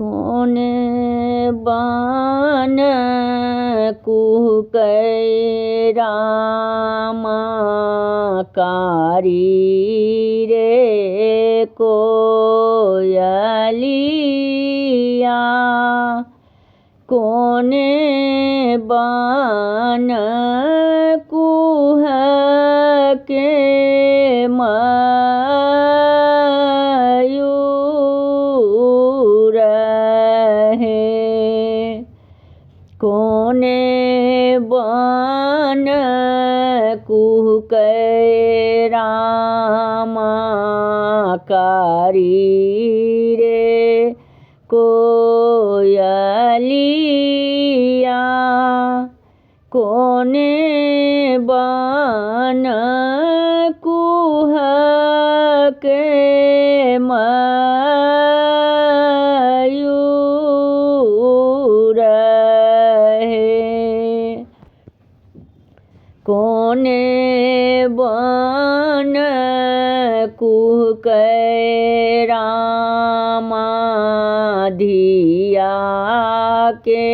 कोने बान कुहकै रामा कारी रे कोयलिया। कोने बान कुहके मयूर है। कोने बान कुहकै रामा कारी रे कोयलिया। कोने बान कुहके मयूर है। कोने बान कुहकै रामा धिया के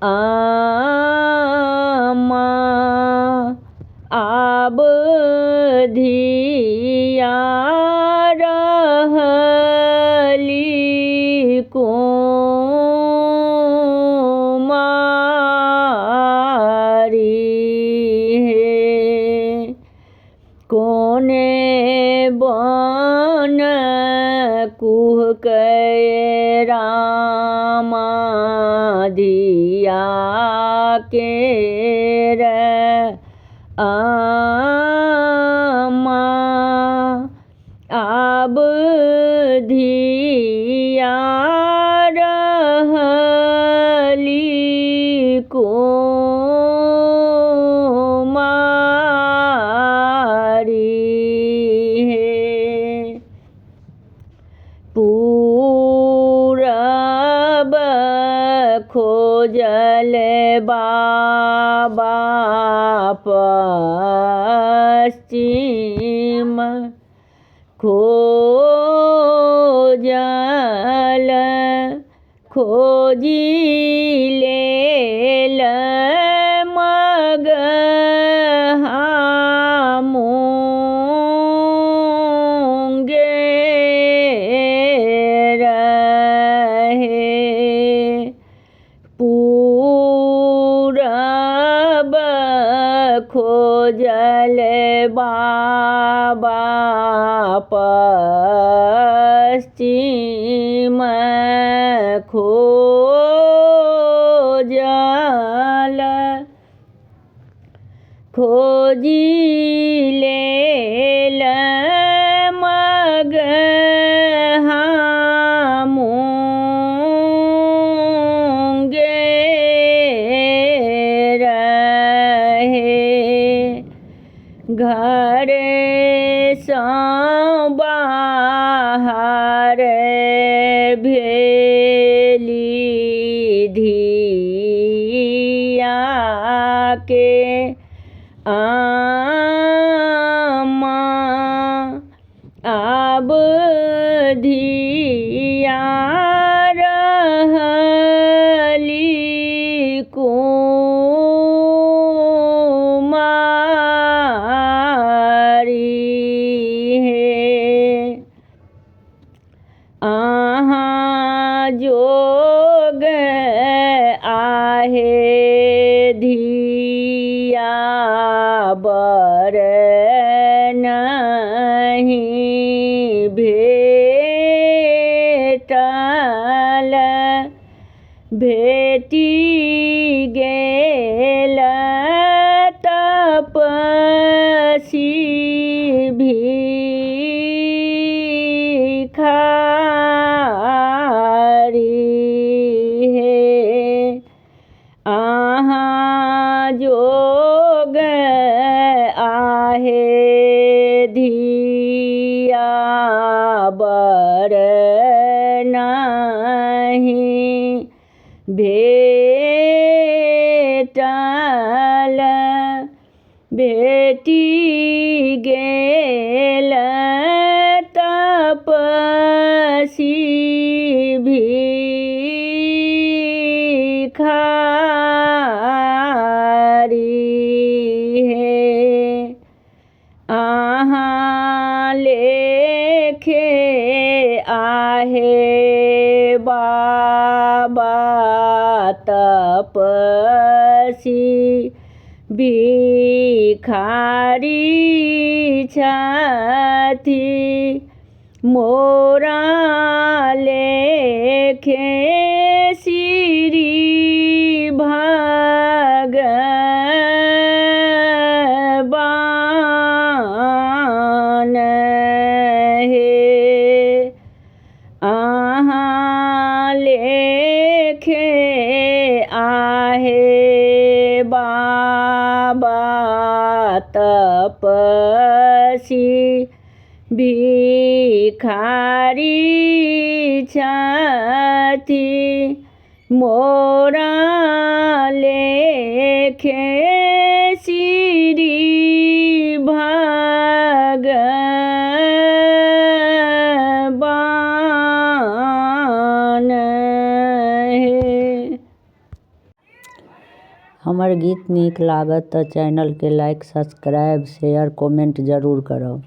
आमा। आब धिया रहली कुमारी है। कोने बान कुहकै रामा धिया के आमा। आब धिया रहली कुमारी है। पूरब खोजल बाबा पश्चिम खोजल खोजी लेल मगहा मुंगेर है। पूरब खोजल बाबा पश्चिम खोजल खोजी लेल मगहा मुंगेर है। घर सँ बाहर भेली धिया के आमा। आब धिया रहली कुमारी है। आहाँ जोग आहे धिया बर नहीं भेटल। भेटी गेल तपसी भिखारी है। आहाँ जोग आहे धिया बर नहीं भेटल। भेटी गेल तपसी आहे बाबा तपसी भिखारी छथि मोरा लेखे श्री भगवान हे अहाँ लेखे आहे बाबा तपसी भिखारी छथि मोरा लेखे श्री भगवान हे। हमर गीत नीक लागत तऽ चैनल के लाइक सब्सक्राइब शेयर कमेंट जरूर करब।